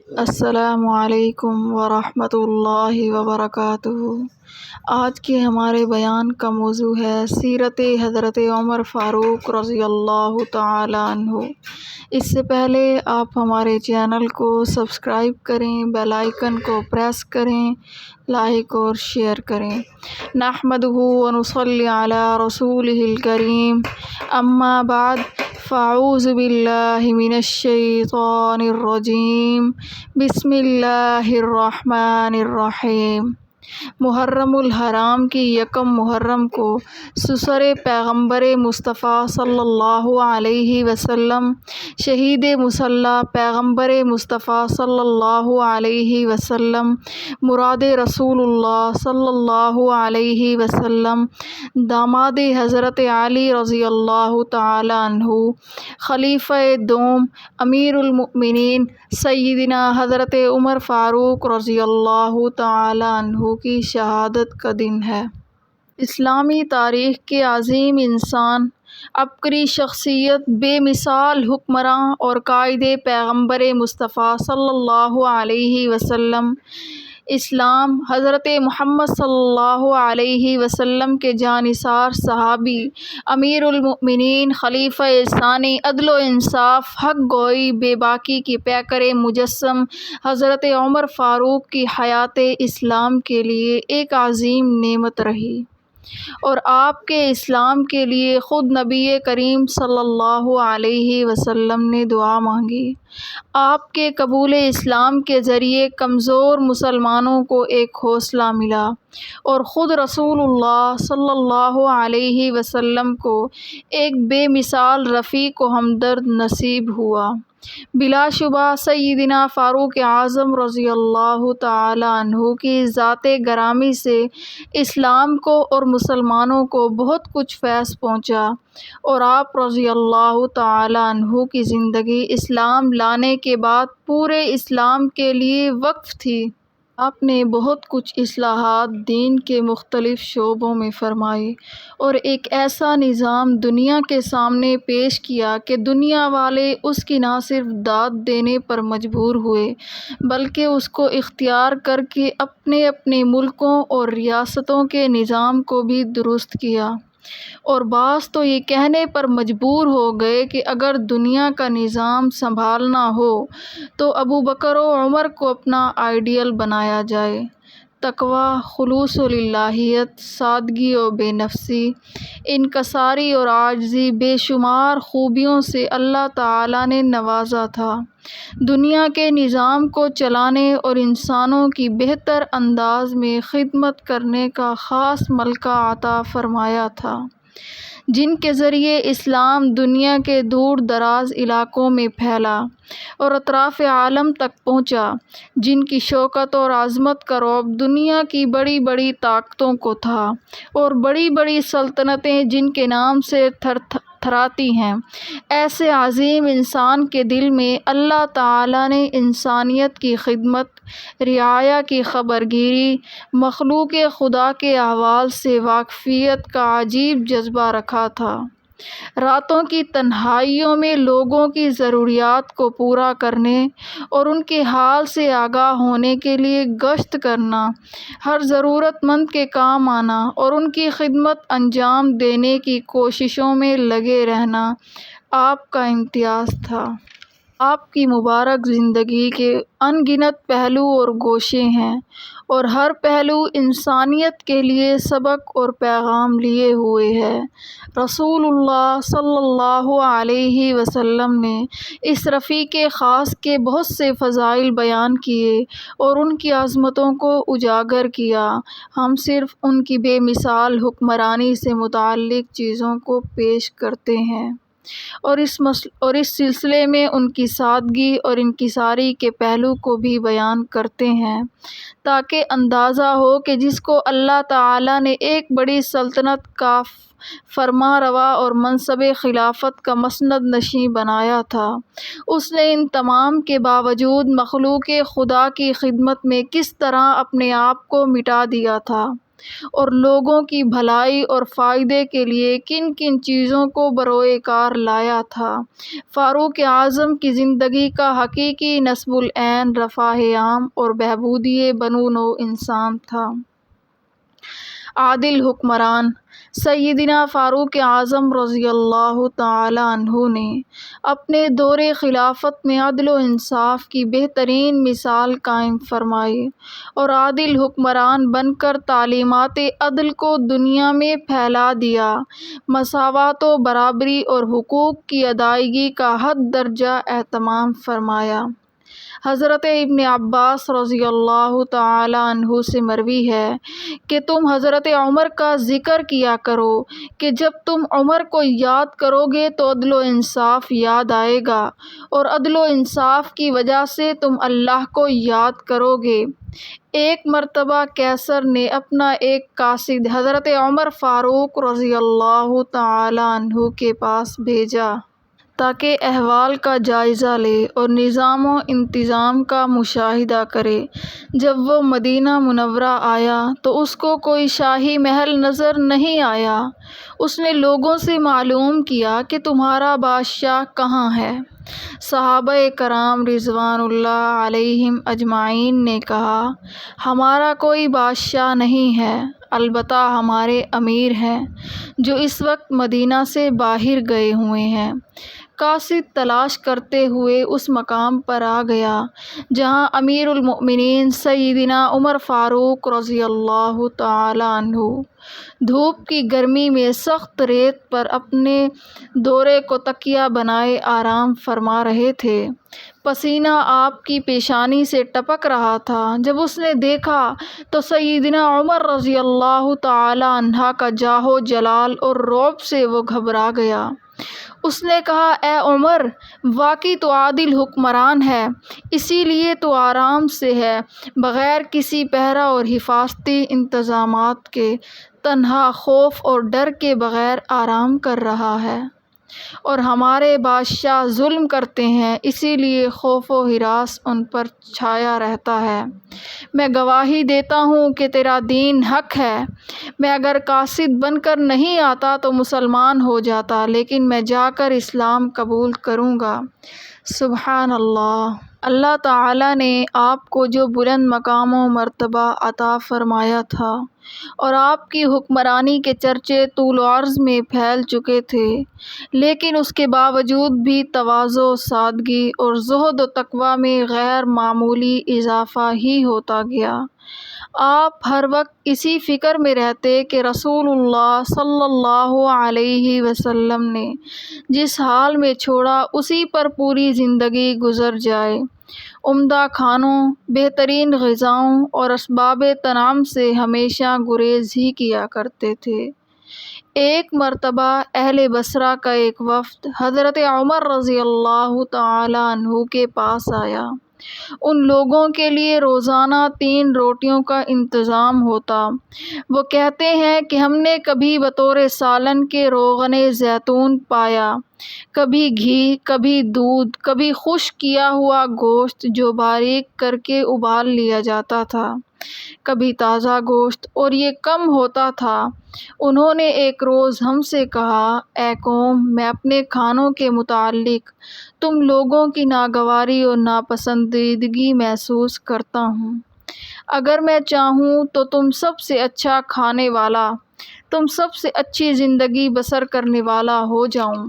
السلام علیکم ورحمۃ اللہ وبرکاتہ۔ آج کے ہمارے بیان کا موضوع ہے سیرت حضرت عمر فاروق رضی اللہ تعالی عنہ۔ اس سے پہلے آپ ہمارے چینل کو سبسکرائب کریں، بیل آئیکن کو پریس کریں، لائک اور شیئر کریں۔ نحمدہ ونصلی علی رسولہ الکریم، اما بعد فاعوذ باللہ من الشیطان الرجیم، بسم اللہ الرحمن الرحیم۔ محرم الحرام کی یکم محرم کو سسر پیغمبر مصطفیٰ صلی اللہ علیہ وسلم، شہید مسلح پیغمبر مصطفیٰ صلی اللہ علیہ وسلم، مراد رسول اللہ صلی اللہ علیہ وسلم، داماد حضرت علی رضی اللہ تعالی عنہ، خلیفہ دوم امیر المؤمنین سیدنا حضرت عمر فاروق رضی اللہ تعالی عنہ کی شہادت کا دن ہے۔ اسلامی تاریخ کے عظیم انسان، عبقری شخصیت، بے مثال حکمراں اور قائد پیغمبر مصطفیٰ صلی اللہ علیہ وسلم، اسلام، حضرت محمد صلی اللہ علیہ وسلم کے جانثار صحابی، امیر المؤمنین، خلیفہ ثانی، عدل و انصاف، حق گوئی، بے باکی کی پیکر مجسم حضرت عمر فاروق کی حیات اسلام کے لیے ایک عظیم نعمت رہی، اور آپ کے اسلام کے لیے خود نبی کریم صلی اللہ علیہ وسلم نے دعا مانگی۔ آپ کے قبول اسلام کے ذریعے کمزور مسلمانوں کو ایک حوصلہ ملا، اور خود رسول اللہ صلی اللہ علیہ وسلم کو ایک بے مثال رفیق و ہمدرد نصیب ہوا۔ بلا شبہ سیدنا فاروق اعظم رضی اللہ تعالی عنہ کی ذات گرامی سے اسلام کو اور مسلمانوں کو بہت کچھ فیض پہنچا، اور آپ رضی اللہ تعالی عنہ کی زندگی اسلام لانے کے بعد پورے اسلام کے لیے وقف تھی۔ آپ نے بہت کچھ اصلاحات دین کے مختلف شعبوں میں فرمائی، اور ایک ایسا نظام دنیا کے سامنے پیش کیا کہ دنیا والے اس کی نہ صرف داد دینے پر مجبور ہوئے، بلکہ اس کو اختیار کر کے اپنے اپنے ملکوں اور ریاستوں کے نظام کو بھی درست کیا، اور بعض تو یہ کہنے پر مجبور ہو گئے کہ اگر دنیا کا نظام سنبھالنا ہو تو ابوبکر و عمر کو اپنا آئیڈیل بنایا جائے۔ تقویٰ، خلوص و للہیت، سادگی و بے نفسی، انکساری اور عاجزی، بے شمار خوبیوں سے اللہ تعالیٰ نے نوازا تھا۔ دنیا کے نظام کو چلانے اور انسانوں کی بہتر انداز میں خدمت کرنے کا خاص ملکہ عطا فرمایا تھا، جن کے ذریعے اسلام دنیا کے دور دراز علاقوں میں پھیلا اور اطراف عالم تک پہنچا، جن کی شوکت اور عظمت کا رعب دنیا کی بڑی بڑی طاقتوں کو تھا، اور بڑی بڑی سلطنتیں جن کے نام سے تھراتی ہیں۔ ایسے عظیم انسان کے دل میں اللہ تعالیٰ نے انسانیت کی خدمت، رعایا کی خبرگیری، مخلوق خدا کے احوال سے واقفیت کا عجیب جذبہ رکھا تھا۔ راتوں کی تنہائیوں میں لوگوں کی ضروریات کو پورا کرنے اور ان کے حال سے آگاہ ہونے کے لیے گشت کرنا، ہر ضرورت مند کے کام آنا اور ان کی خدمت انجام دینے کی کوششوں میں لگے رہنا آپ کا امتیاز تھا۔ آپ کی مبارک زندگی کے ان گنت پہلو اور گوشے ہیں، اور ہر پہلو انسانیت کے لیے سبق اور پیغام لیے ہوئے ہے۔ رسول اللہ صلی اللہ علیہ وسلم نے اس رفیق خاص کے بہت سے فضائل بیان کیے اور ان کی عظمتوں کو اجاگر کیا۔ ہم صرف ان کی بے مثال حکمرانی سے متعلق چیزوں کو پیش کرتے ہیں، اور اس سلسلے میں ان کی سادگی اور انکساری کے پہلو کو بھی بیان کرتے ہیں، تاکہ اندازہ ہو کہ جس کو اللہ تعالیٰ نے ایک بڑی سلطنت کا فرما روا اور منصب خلافت کا مسند نشین بنایا تھا، اس نے ان تمام کے باوجود مخلوق خدا کی خدمت میں کس طرح اپنے آپ کو مٹا دیا تھا۔ اور لوگوں کی بھلائی اور فائدے کے لیے کن کن چیزوں کو بروئے کار لایا تھا۔ فاروق اعظم کی زندگی کا حقیقی نصب العین رفاہ عام اور بہبودی بنو نوع انسان تھا۔ عادل حکمران سیدنا فاروق اعظم رضی اللہ تعالی عنہ نے اپنے دور خلافت میں عدل و انصاف کی بہترین مثال قائم فرمائی اور عادل حکمران بن کر تعلیمات عدل کو دنیا میں پھیلا دیا۔ مساوات و برابری اور حقوق کی ادائیگی کا حد درجہ اہتمام فرمایا۔ حضرت ابن عباس رضی اللہ تعالی عنہ سے مروی ہے کہ تم حضرت عمر کا ذکر کیا کرو کہ جب تم عمر کو یاد کرو گے تو عدل و انصاف یاد آئے گا اور عدل و انصاف کی وجہ سے تم اللہ کو یاد کرو گے۔ ایک مرتبہ قیصر نے اپنا ایک قاصد حضرت عمر فاروق رضی اللہ تعالی عنہ کے پاس بھیجا تاکہ احوال کا جائزہ لے اور نظام و انتظام کا مشاہدہ کرے۔ جب وہ مدینہ منورہ آیا تو اس کو کوئی شاہی محل نظر نہیں آیا۔ اس نے لوگوں سے معلوم کیا کہ تمہارا بادشاہ کہاں ہے؟ صحابہ کرام رضوان اللہ علیہم اجمعین نے کہا، ہمارا کوئی بادشاہ نہیں ہے، البتہ ہمارے امیر ہیں جو اس وقت مدینہ سے باہر گئے ہوئے ہیں۔ قاصد تلاش کرتے ہوئے اس مقام پر آ گیا جہاں امیر المؤمنین سیدنا عمر فاروق رضی اللہ تعالی عنہ دھوپ کی گرمی میں سخت ریت پر اپنے دورے کو تکیہ بنائے آرام فرما رہے تھے۔ پسینہ آپ کی پیشانی سے ٹپک رہا تھا۔ جب اس نے دیکھا تو سیدنا عمر رضی اللہ تعالی عنہ کا جاہ و جلال اور رعب سے وہ گھبرا گیا۔ اس نے کہا، اے عمر، واقعی تو عادل حکمران ہے، اسی لیے تو آرام سے ہے، بغیر کسی پہرہ اور حفاظتی انتظامات کے، تنہا خوف اور ڈر کے بغیر آرام کر رہا ہے، اور ہمارے بادشاہ ظلم کرتے ہیں، اسی لیے خوف و ہراس ان پر چھایا رہتا ہے۔ میں گواہی دیتا ہوں کہ تیرا دین حق ہے۔ میں اگر قاصد بن کر نہیں آتا تو مسلمان ہو جاتا، لیکن میں جا کر اسلام قبول کروں گا۔ سبحان اللہ! اللہ تعالیٰ نے آپ کو جو بلند مقام و مرتبہ عطا فرمایا تھا اور آپ کی حکمرانی کے چرچے طول و عرض میں پھیل چکے تھے، لیکن اس کے باوجود بھی تواضع، سادگی اور زہد و تقویٰ میں غیر معمولی اضافہ ہی ہوتا گیا۔ آپ ہر وقت اسی فکر میں رہتے کہ رسول اللہ صلی اللہ علیہ وسلم نے جس حال میں چھوڑا اسی پر پوری زندگی گزر جائے۔ عمدہ کھانوں، بہترین غذاؤں اور اسباب طعام سے ہمیشہ گریز ہی کیا کرتے تھے۔ ایک مرتبہ اہل بصرہ کا ایک وفد حضرت عمر رضی اللہ تعالی عنہ کے پاس آیا۔ ان لوگوں کے لیے روزانہ 3 روٹیوں کا انتظام ہوتا۔ وہ کہتے ہیں کہ ہم نے کبھی بطور سالن کے روغن زیتون پایا، کبھی گھی، کبھی دودھ، کبھی خشک کیا ہوا گوشت جو باریک کر کے ابال لیا جاتا تھا، کبھی تازہ گوشت، اور یہ کم ہوتا تھا۔ انہوں نے ایک روز ہم سے کہا، اے قوم، میں اپنے کھانوں کے متعلق تم لوگوں کی ناگواری اور ناپسندیدگی محسوس کرتا ہوں۔ اگر میں چاہوں تو تم سب سے اچھا کھانے والا، تم سب سے اچھی زندگی بسر کرنے والا ہو جاؤں۔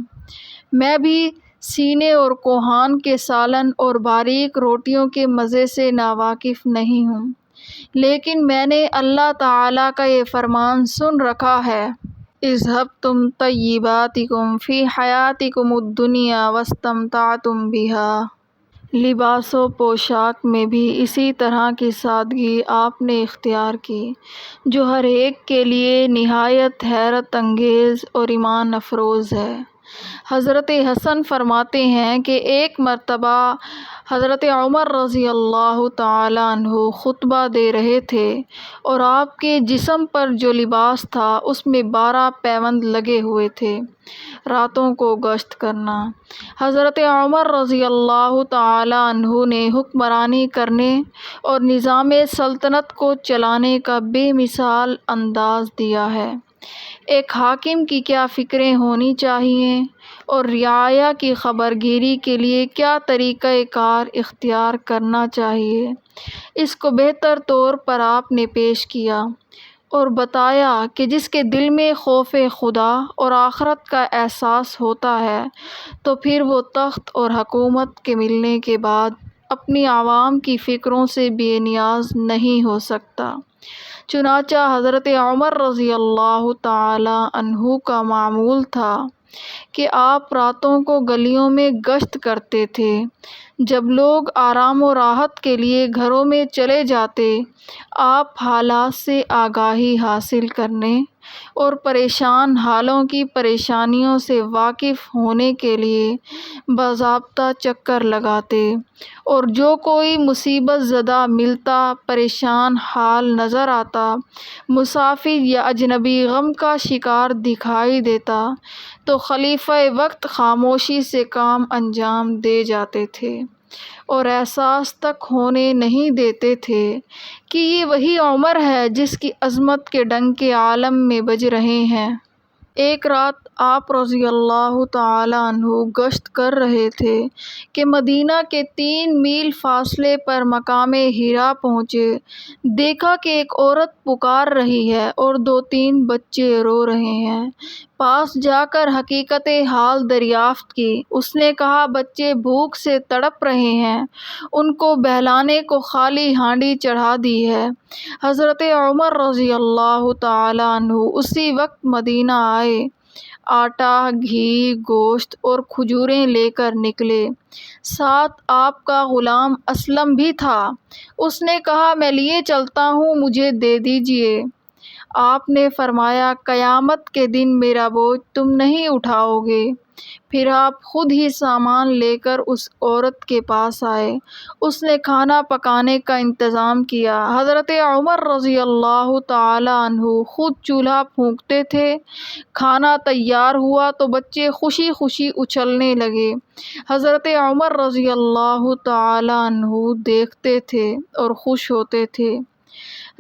میں بھی سینے اور کوہان کے سالن اور باریک روٹیوں کے مزے سے ناواقف نہیں ہوں، لیکن میں نے اللہ تعالیٰ کا یہ فرمان سن رکھا ہے، اذھبتم طیباتکم فی حیاتکم الدنیا واستمتعتم بہا۔ لباس و پوشاک میں بھی اسی طرح کی سادگی آپ نے اختیار کی، جو ہر ایک کے لیے نہایت حیرت انگیز اور ایمان افروز ہے۔ حضرت حسن فرماتے ہیں کہ ایک مرتبہ حضرت عمر رضی اللہ تعالی عنہ خطبہ دے رہے تھے اور آپ کے جسم پر جو لباس تھا اس میں 12 پیوند لگے ہوئے تھے۔ راتوں کو گشت کرنا۔ حضرت عمر رضی اللہ تعالی عنہ نے حکمرانی کرنے اور نظام سلطنت کو چلانے کا بے مثال انداز دیا ہے۔ ایک حاکم کی کیا فکریں ہونی چاہیے اور رعایا کی خبرگیری کے لیے کیا طریقہ کار اختیار کرنا چاہیے، اس کو بہتر طور پر آپ نے پیش کیا اور بتایا کہ جس کے دل میں خوف خدا اور آخرت کا احساس ہوتا ہے تو پھر وہ تخت اور حکومت کے ملنے کے بعد اپنی عوام کی فکروں سے بے نیاز نہیں ہو سکتا۔ چنانچہ حضرت عمر رضی اللہ تعالی عنہ کا معمول تھا کہ آپ راتوں کو گلیوں میں گشت کرتے تھے۔ جب لوگ آرام و راحت کے لیے گھروں میں چلے جاتے، آپ حالات سے آگاہی حاصل کرنے اور پریشان حالوں کی پریشانیوں سے واقف ہونے کے لیے باضابطہ چکر لگاتے، اور جو کوئی مصیبت زدہ ملتا، پریشان حال نظر آتا، مسافر یا اجنبی غم کا شکار دکھائی دیتا تو خلیفہ وقت خاموشی سے کام انجام دے جاتے تھے اور احساس تک ہونے نہیں دیتے تھے کہ یہ وہی عمر ہے جس کی عظمت کے ڈنکے عالم میں بج رہے ہیں۔ ایک رات آپ رضی اللہ تعالی عنہ گشت کر رہے تھے کہ مدینہ کے 3 میل فاصلے پر مقام حرا پہنچے۔ دیکھا کہ ایک عورت پکار رہی ہے اور 2-3 بچے رو رہے ہیں۔ پاس جا کر حقیقت حال دریافت کی۔ اس نے کہا بچے بھوک سے تڑپ رہے ہیں، ان کو بہلانے کو خالی ہانڈی چڑھا دی ہے۔ حضرت عمر رضی اللہ تعالی عنہ اسی وقت مدینہ آئے، آٹا، گھی، گوشت اور کھجوریں لے کر نکلے۔ ساتھ آپ کا غلام اسلم بھی تھا۔ اس نے کہا میں لیے چلتا ہوں، مجھے دے دیجیے۔ آپ نے فرمایا قیامت کے دن میرا بوجھ تم نہیں اٹھاؤ گے۔ پھر آپ خود ہی سامان لے کر اس عورت کے پاس آئے۔ اس نے کھانا پکانے کا انتظام کیا۔ حضرت عمر رضی اللہ تعالی عنہ خود چولہا پھونکتے تھے۔ کھانا تیار ہوا تو بچے خوشی خوشی اچھلنے لگے۔ حضرت عمر رضی اللہ تعالی عنہ دیکھتے تھے اور خوش ہوتے تھے۔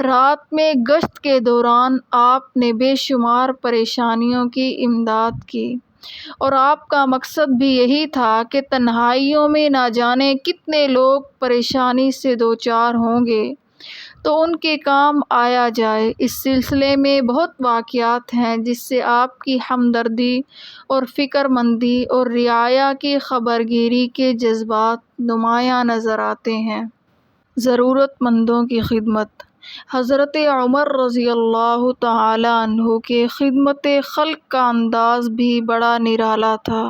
رات میں گشت کے دوران آپ نے بے شمار پریشانیوں کی امداد کی، اور آپ کا مقصد بھی یہی تھا کہ تنہائیوں میں نہ جانے کتنے لوگ پریشانی سے دوچار ہوں گے تو ان کے کام آیا جائے۔ اس سلسلے میں بہت واقعات ہیں جس سے آپ کی ہمدردی اور فکر مندی اور رعایا کی خبرگیری کے جذبات نمایاں نظر آتے ہیں۔ ضرورت مندوں کی خدمت۔ حضرت عمر رضی اللہ تعالی عنہ کے خدمت خلق کا انداز بھی بڑا نرالا تھا۔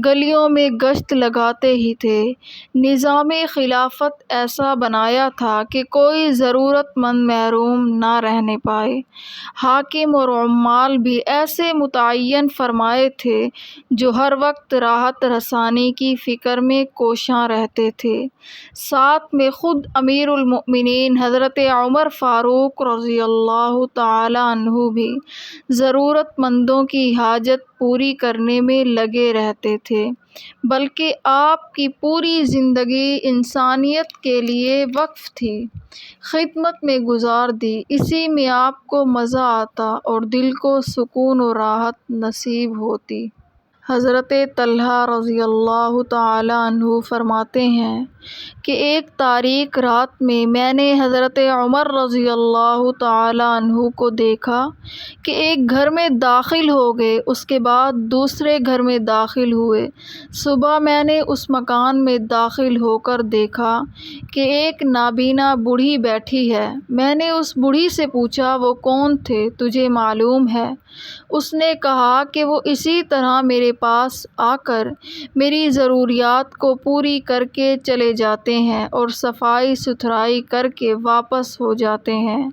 گلیوں میں گشت لگاتے ہی تھے۔ نظام خلافت ایسا بنایا تھا کہ کوئی ضرورت مند محروم نہ رہنے پائے۔ حاکم اور عمال بھی ایسے متعین فرمائے تھے جو ہر وقت راحت رسانی کی فکر میں کوشاں رہتے تھے۔ ساتھ میں خود امیر المؤمنین حضرت عمر فاروق رضی اللہ تعالی عنہ بھی ضرورت مندوں کی حاجت پوری کرنے میں لگے رہتے تھے، بلکہ آپ کی پوری زندگی انسانیت کے لیے وقف تھی، خدمت میں گزار دی۔ اسی میں آپ کو مزہ آتا اور دل کو سکون و راحت نصیب ہوتی۔ حضرت طلحہ رضی اللہ تعالی عنہ فرماتے ہیں کہ ایک تاریک رات میں نے حضرت عمر رضی اللہ تعالی عنہ کو دیکھا کہ ایک گھر میں داخل ہو گئے، اس کے بعد دوسرے گھر میں داخل ہوئے۔ صبح میں نے اس مکان میں داخل ہو کر دیکھا کہ ایک نابینا بوڑھی بیٹھی ہے۔ میں نے اس بوڑھی سے پوچھا وہ کون تھے، تجھے معلوم ہے؟ اس نے کہا کہ وہ اسی طرح میرے پاس آ کر میری ضروریات کو پوری کر کے چلے جاتے ہیں اور صفائی ستھرائی کر کے واپس ہو جاتے ہیں۔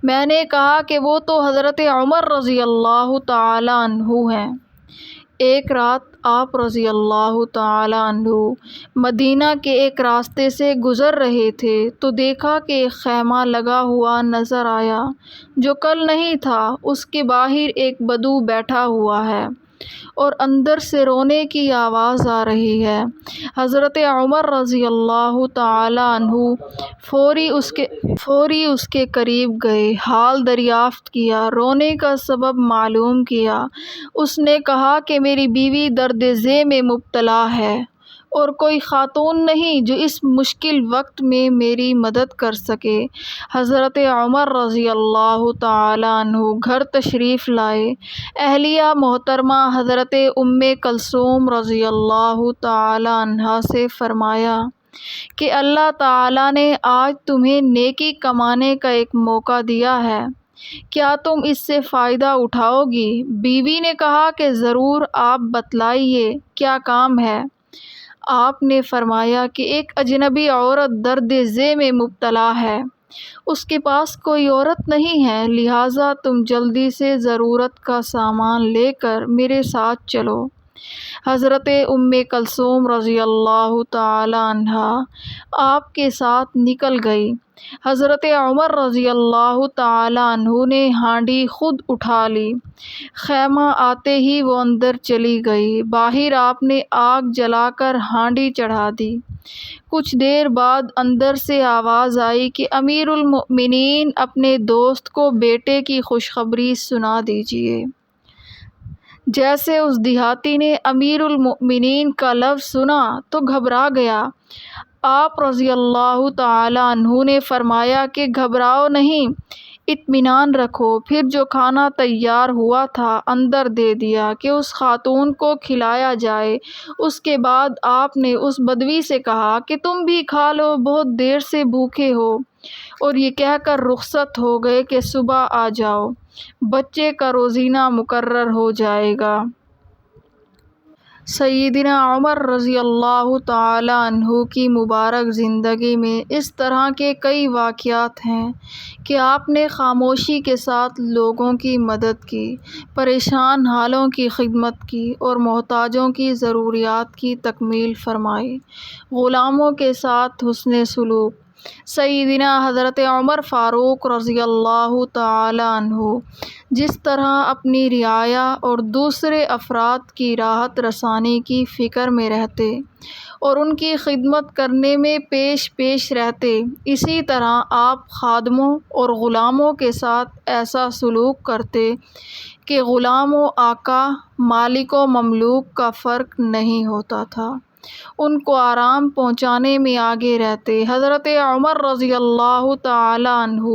میں نے کہا کہ وہ تو حضرت عمر رضی اللہ تعالی عنہ ہیں۔ ایک رات آپ رضی اللہ تعالی عنہ مدینہ کے ایک راستے سے گزر رہے تھے تو دیکھا کہ ایک خیمہ لگا ہوا نظر آیا جو کل نہیں تھا۔ اس کے باہر ایک بدو بیٹھا ہوا ہے اور اندر سے رونے کی آواز آ رہی ہے۔ حضرت عمر رضی اللہ تعالی عنہ فوری اس کے قریب گئے، حال دریافت کیا، رونے کا سبب معلوم کیا۔ اس نے کہا کہ میری بیوی درد ذہ میں مبتلا ہے اور کوئی خاتون نہیں جو اس مشکل وقت میں میری مدد کر سکے۔ حضرت عمر رضی اللہ تعالی عنہ گھر تشریف لائے۔ اہلیہ محترمہ حضرت ام کلثوم رضی اللہ تعالی عنہا سے فرمایا کہ اللہ تعالیٰ نے آج تمہیں نیکی کمانے کا ایک موقع دیا ہے، کیا تم اس سے فائدہ اٹھاؤ گی؟ بیوی نے کہا کہ ضرور، آپ بتلائیے کیا کام ہے؟ آپ نے فرمایا کہ ایک اجنبی عورت درد ذہ میں مبتلا ہے، اس کے پاس کوئی عورت نہیں ہے، لہٰذا تم جلدی سے ضرورت کا سامان لے کر میرے ساتھ چلو۔ حضرت ام کلثوم رضی اللہ تعالی عنہا آپ کے ساتھ نکل گئی۔ حضرت عمر رضی اللہ تعالی عنہ نے ہانڈی خود اٹھا لی۔ خیمہ آتے ہی وہ اندر چلی گئی۔ باہر آپ نے آگ جلا کر ہانڈی چڑھا دی۔ کچھ دیر بعد اندر سے آواز آئی کہ امیر المؤمنین، اپنے دوست کو بیٹے کی خوشخبری سنا دیجیے۔ جیسے اس دیہاتی نے امیر المؤمنین کا لفظ سنا تو گھبرا گیا۔ آپ رضی اللہ تعالی عنہ نے فرمایا کہ گھبراؤ نہیں، اطمینان رکھو۔ پھر جو کھانا تیار ہوا تھا اندر دے دیا کہ اس خاتون کو کھلایا جائے۔ اس کے بعد آپ نے اس بدوی سے کہا کہ تم بھی کھا لو، بہت دیر سے بھوکے ہو، اور یہ کہہ کر رخصت ہو گئے کہ صبح آ جاؤ، بچے کا روزینہ مقرر ہو جائے گا۔ سیدنا عمر رضی اللہ تعالی عنہ کی مبارک زندگی میں اس طرح کے کئی واقعات ہیں کہ آپ نے خاموشی کے ساتھ لوگوں کی مدد کی، پریشان حالوں کی خدمت کی اور محتاجوں کی ضروریات کی تکمیل فرمائی۔ غلاموں کے ساتھ حسن سلوک۔ سیدنا حضرت عمر فاروق رضی اللہ تعالی عنہ جس طرح اپنی رعایا اور دوسرے افراد کی راحت رسانی کی فکر میں رہتے اور ان کی خدمت کرنے میں پیش رہتے، اسی طرح آپ خادموں اور غلاموں کے ساتھ ایسا سلوک کرتے کہ غلام و آقا، مالک و مملوک کا فرق نہیں ہوتا تھا، ان کو آرام پہنچانے میں آگے رہتے۔ حضرت عمر رضی اللہ تعالی عنہ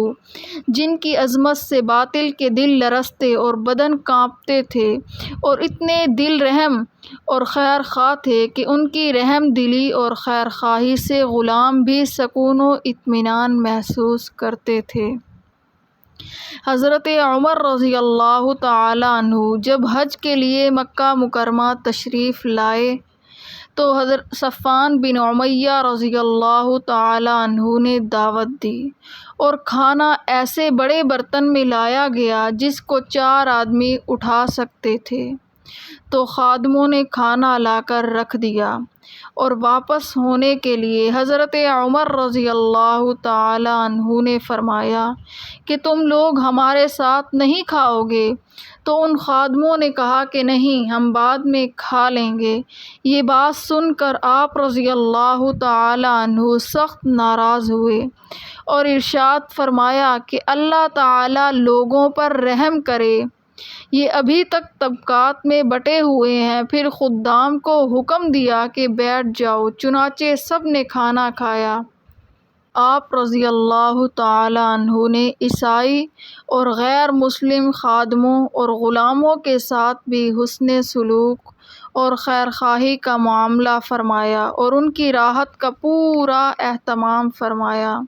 جن کی عظمت سے باطل کے دل لرزتے اور بدن کانپتے تھے اور اتنے دل رحم اور خیر خواہ تھے کہ ان کی رحم دلی اور خیر خواہی سے غلام بھی سکون و اطمینان محسوس کرتے تھے۔ حضرت عمر رضی اللہ تعالی عنہ جب حج کے لیے مکہ مکرمہ تشریف لائے تو حضرت صفوان بن امیہ رضی اللہ تعالی عنہ نے دعوت دی اور کھانا ایسے بڑے برتن میں لایا گیا جس کو 4 آدمی اٹھا سکتے تھے، تو خادموں نے کھانا لا کر رکھ دیا اور واپس ہونے کے لیے حضرت عمر رضی اللہ تعالی عنہ نے فرمایا کہ تم لوگ ہمارے ساتھ نہیں کھاؤ گے؟ تو ان خادموں نے کہا کہ نہیں، ہم بعد میں کھا لیں گے۔ یہ بات سن کر آپ رضی اللہ تعالی عنہ سخت ناراض ہوئے اور ارشاد فرمایا کہ اللہ تعالی لوگوں پر رحم کرے، یہ ابھی تک طبقات میں بٹے ہوئے ہیں۔ پھر خدام کو حکم دیا کہ بیٹھ جاؤ، چنانچہ سب نے کھانا کھایا۔ آپ رضی اللہ تعالی عنہ نے عیسائی اور غیر مسلم خادموں اور غلاموں کے ساتھ بھی حسن سلوک اور خیر خواہی کا معاملہ فرمایا اور ان کی راحت کا پورا اہتمام فرمایا۔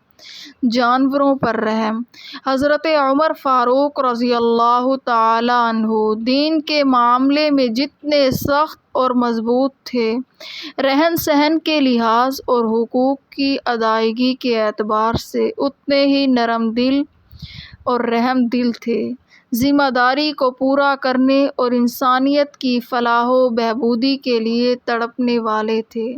جانوروں پر رحم۔ حضرت عمر فاروق رضی اللہ تعالی عنہ دین کے معاملے میں جتنے سخت اور مضبوط تھے، رہن سہن کے لحاظ اور حقوق کی ادائیگی کے اعتبار سے اتنے ہی نرم دل اور رحم دل تھے۔ ذمہ داری کو پورا کرنے اور انسانیت کی فلاح و بہبودی کے لیے تڑپنے والے تھے۔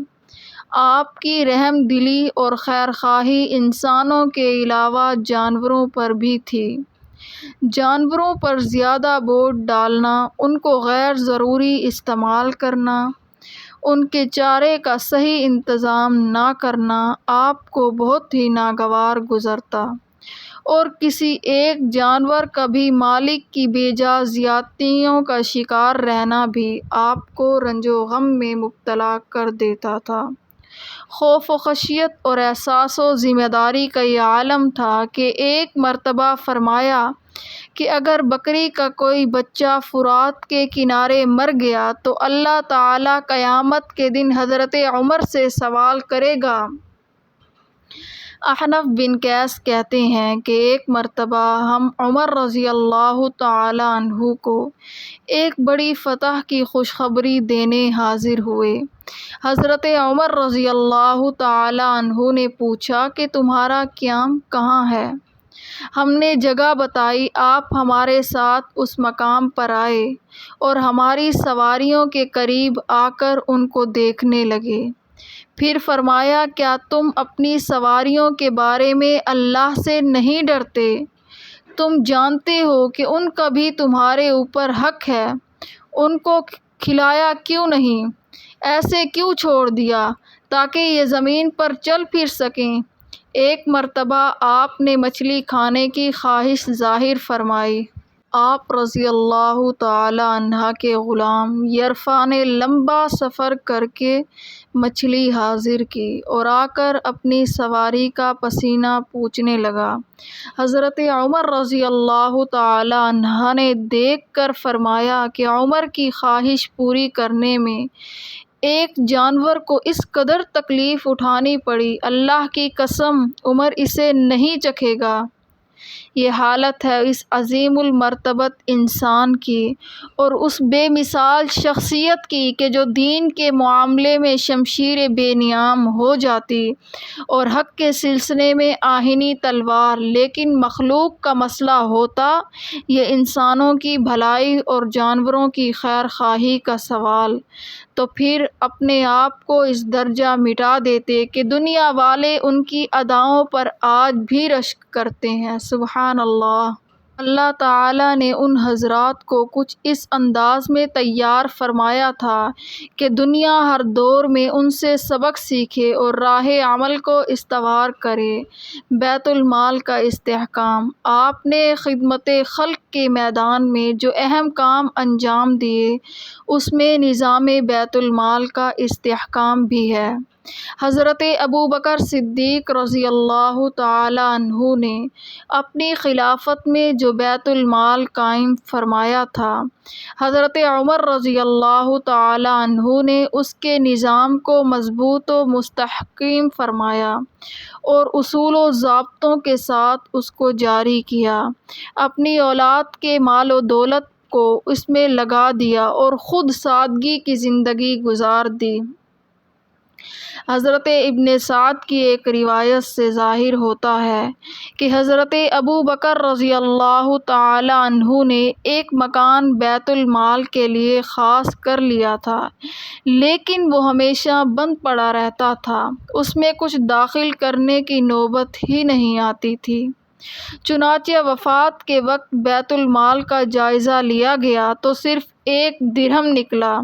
آپ کی رحم دلی اور خیر خواہی انسانوں کے علاوہ جانوروں پر بھی تھی۔ جانوروں پر زیادہ بوجھ ڈالنا، ان کو غیر ضروری استعمال کرنا، ان کے چارے کا صحیح انتظام نہ کرنا آپ کو بہت ہی ناگوار گزرتا، اور کسی ایک جانور کا بھی مالک کی بے جا زیادتیوں کا شکار رہنا بھی آپ کو رنج و غم میں مبتلا کر دیتا تھا۔ خوف و خشیت اور احساس و ذمہ داری کا یہ عالم تھا کہ ایک مرتبہ فرمایا کہ اگر بکری کا کوئی بچہ فرات کے کنارے مر گیا تو اللہ تعالیٰ قیامت کے دن حضرت عمر سے سوال کرے گا۔ احنف بن قیس کہتے ہیں کہ ایک مرتبہ ہم عمر رضی اللہ تعالیٰ عنہ کو ایک بڑی فتح کی خوشخبری دینے حاضر ہوئے۔ حضرت عمر رضی اللہ تعالیٰ عنہ نے پوچھا کہ تمہارا قیام کہاں ہے؟ ہم نے جگہ بتائی، آپ ہمارے ساتھ اس مقام پر آئے اور ہماری سواریوں کے قریب آ کر ان کو دیکھنے لگے۔ پھر فرمایا، کیا تم اپنی سواریوں کے بارے میں اللہ سے نہیں ڈرتے؟ تم جانتے ہو کہ ان کا بھی تمہارے اوپر حق ہے، ان کو کھلایا کیوں نہیں؟ ایسے کیوں چھوڑ دیا تاکہ یہ زمین پر چل پھر سکیں؟ ایک مرتبہ آپ نے مچھلی کھانے کی خواہش ظاہر فرمائی۔ آپ رضی اللہ تعالی عنہ کے غلام یرفع نے لمبا سفر کر کے مچھلی حاضر کی اور آ کر اپنی سواری کا پسینہ پوچھنے لگا۔ حضرت عمر رضی اللہ تعالی عنہ نے دیکھ کر فرمایا کہ عمر کی خواہش پوری کرنے میں ایک جانور کو اس قدر تکلیف اٹھانی پڑی، اللہ کی قسم عمر اسے نہیں چکھے گا۔ یہ حالت ہے اس عظیم المرتبت انسان کی اور اس بے مثال شخصیت کی کہ جو دین کے معاملے میں شمشیر بے نیام ہو جاتی اور حق کے سلسلے میں آہنی تلوار، لیکن مخلوق کا مسئلہ ہوتا یہ انسانوں کی بھلائی اور جانوروں کی خیر خواہی کا سوال، تو پھر اپنے آپ کو اس درجہ مٹا دیتے کہ دنیا والے ان کی اداؤں پر آج بھی رشک کرتے ہیں۔ سبحان اللہ۔ اللہ تعالیٰ نے ان حضرات کو کچھ اس انداز میں تیار فرمایا تھا کہ دنیا ہر دور میں ان سے سبق سیکھے اور راہ عمل کو استوار کرے۔ بیت المال کا استحکام۔ آپ نے خدمت خلق کے میدان میں جو اہم کام انجام دیے اس میں نظام بیت المال کا استحکام بھی ہے۔ حضرت ابوبکر صدیق رضی اللہ تعالی عنہ نے اپنی خلافت میں جو بیت المال قائم فرمایا تھا، حضرت عمر رضی اللہ تعالی عنہ نے اس کے نظام کو مضبوط و مستحکم فرمایا اور اصول و ضابطوں کے ساتھ اس کو جاری کیا، اپنی اولاد کے مال و دولت کو اس میں لگا دیا اور خود سادگی کی زندگی گزار دی۔ حضرت ابن سعد کی ایک روایت سے ظاہر ہوتا ہے کہ حضرت ابوبکر رضی اللہ تعالی عنہ نے ایک مکان بیت المال کے لیے خاص کر لیا تھا، لیکن وہ ہمیشہ بند پڑا رہتا تھا، اس میں کچھ داخل کرنے کی نوبت ہی نہیں آتی تھی۔ چنانچہ وفات کے وقت بیت المال کا جائزہ لیا گیا تو صرف 1 درہم نکلا۔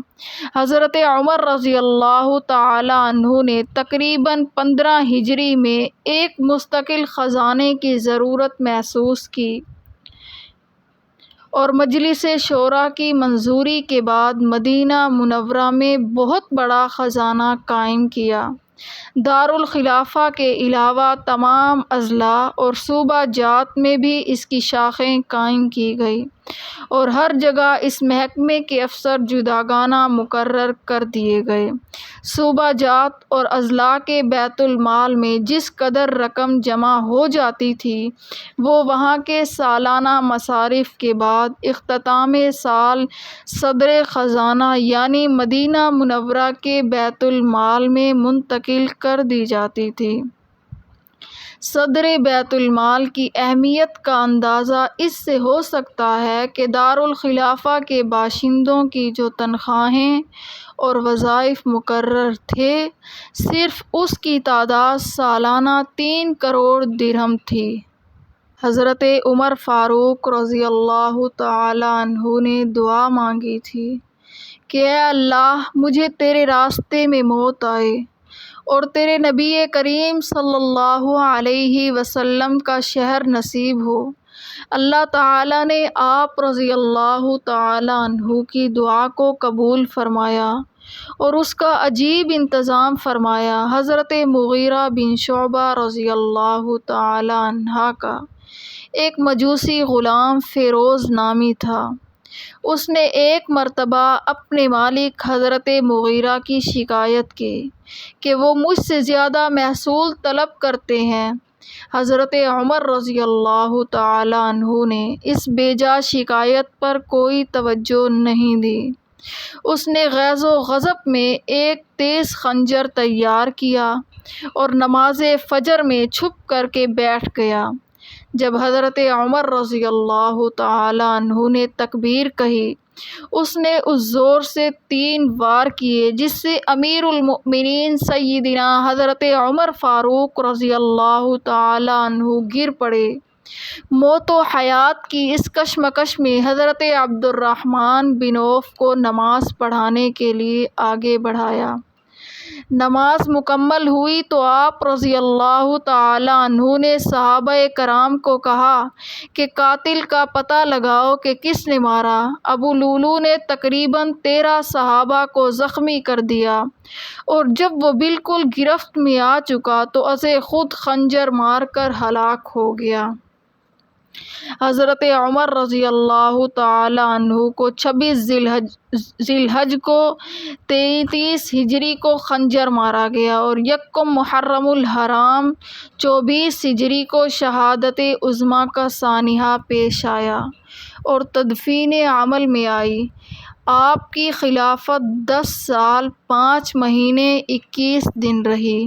حضرت عمر رضی اللہ تعالی عنہ نے تقریباً 15 ہجری میں ایک مستقل خزانے کی ضرورت محسوس کی اور مجلس شورا کی منظوری کے بعد مدینہ منورہ میں بہت بڑا خزانہ قائم کیا۔ دارالخلافہ کے علاوہ تمام اضلاع اور صوبہ جات میں بھی اس کی شاخیں قائم کی گئی اور ہر جگہ اس محکمے کے افسر جداگانہ مقرر کر دیے گئے۔ صوبہ جات اور اضلاع کے بیت المال میں جس قدر رقم جمع ہو جاتی تھی وہ وہاں کے سالانہ مصارف کے بعد اختتام سال صدر خزانہ یعنی مدینہ منورہ کے بیت المال میں منتقل کر دی جاتی تھی۔ صدر بیت المال کی اہمیت کا اندازہ اس سے ہو سکتا ہے کہ دارالخلافہ کے باشندوں کی جو تنخواہیں اور وظائف مقرر تھے، صرف اس کی تعداد سالانہ 3 کروڑ درہم تھی۔ حضرت عمر فاروق رضی اللہ تعالی عنہ نے دعا مانگی تھی کہ اے اللہ مجھے تیرے راستے میں موت آئے اور تیرے نبی کریم صلی اللہ علیہ وسلم کا شہر نصیب ہو۔ اللہ تعالیٰ نے آپ رضی اللہ تعالی عنہ کی دعا کو قبول فرمایا اور اس کا عجیب انتظام فرمایا۔ حضرت مغیرہ بن شعبہ رضی اللہ تعالی عنہ کا ایک مجوسی غلام فیروز نامی تھا۔ اس نے ایک مرتبہ اپنے مالک حضرت مغیرہ کی شکایت کی کہ وہ مجھ سے زیادہ محصول طلب کرتے ہیں۔ حضرت عمر رضی اللہ تعالی عنہ نے اس بے جا شکایت پر کوئی توجہ نہیں دی۔ اس نے غیظ و غضب میں ایک تیز خنجر تیار کیا اور نماز فجر میں چھپ کر کے بیٹھ گیا۔ جب حضرت عمر رضی اللہ تعالی عنہ نے تکبیر کہی، اس نے اس زور سے 3 وار کیے جس سے امیر المؤمنین سیدنا حضرت عمر فاروق رضی اللہ تعالی عنہ گر پڑے۔ موت و حیات کی اس کشمکش میں حضرت عبد الرحمن بن عوف کو نماز پڑھانے کے لیے آگے بڑھایا۔ نماز مکمل ہوئی تو آپ رضی اللہ تعالی عنہ نے صحابہ کرام کو کہا کہ قاتل کا پتہ لگاؤ کہ کس نے مارا۔ ابو لولو نے تقریباً 13 صحابہ کو زخمی کر دیا اور جب وہ بالکل گرفت میں آ چکا تو اسے خود خنجر مار کر ہلاک ہو گیا۔ حضرت عمر رضی اللہ تعالی عنہ کو 26 ذی الحج کو 33 ہجری کو خنجر مارا گیا اور 1 محرم الحرام 24 ہجری کو شہادت عظمیٰ کا سانحہ پیش آیا اور تدفین عمل میں آئی۔ آپ کی خلافت 10 سال 5 مہینے 21 دن رہی۔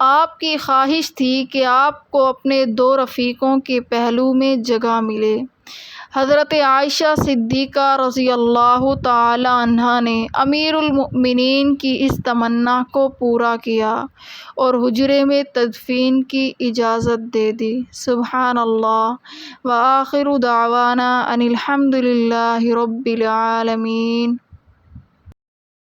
آپ کی خواہش تھی کہ آپ کو اپنے 2 رفیقوں کے پہلو میں جگہ ملے۔ حضرت عائشہ صدیقہ رضی اللہ تعالی عنہا نے امیر المؤمنین کی اس تمنا کو پورا کیا اور حجرے میں تدفین کی اجازت دے دی۔ سبحان اللہ وآخر دعوانا ان الحمد للہ رب العالمین۔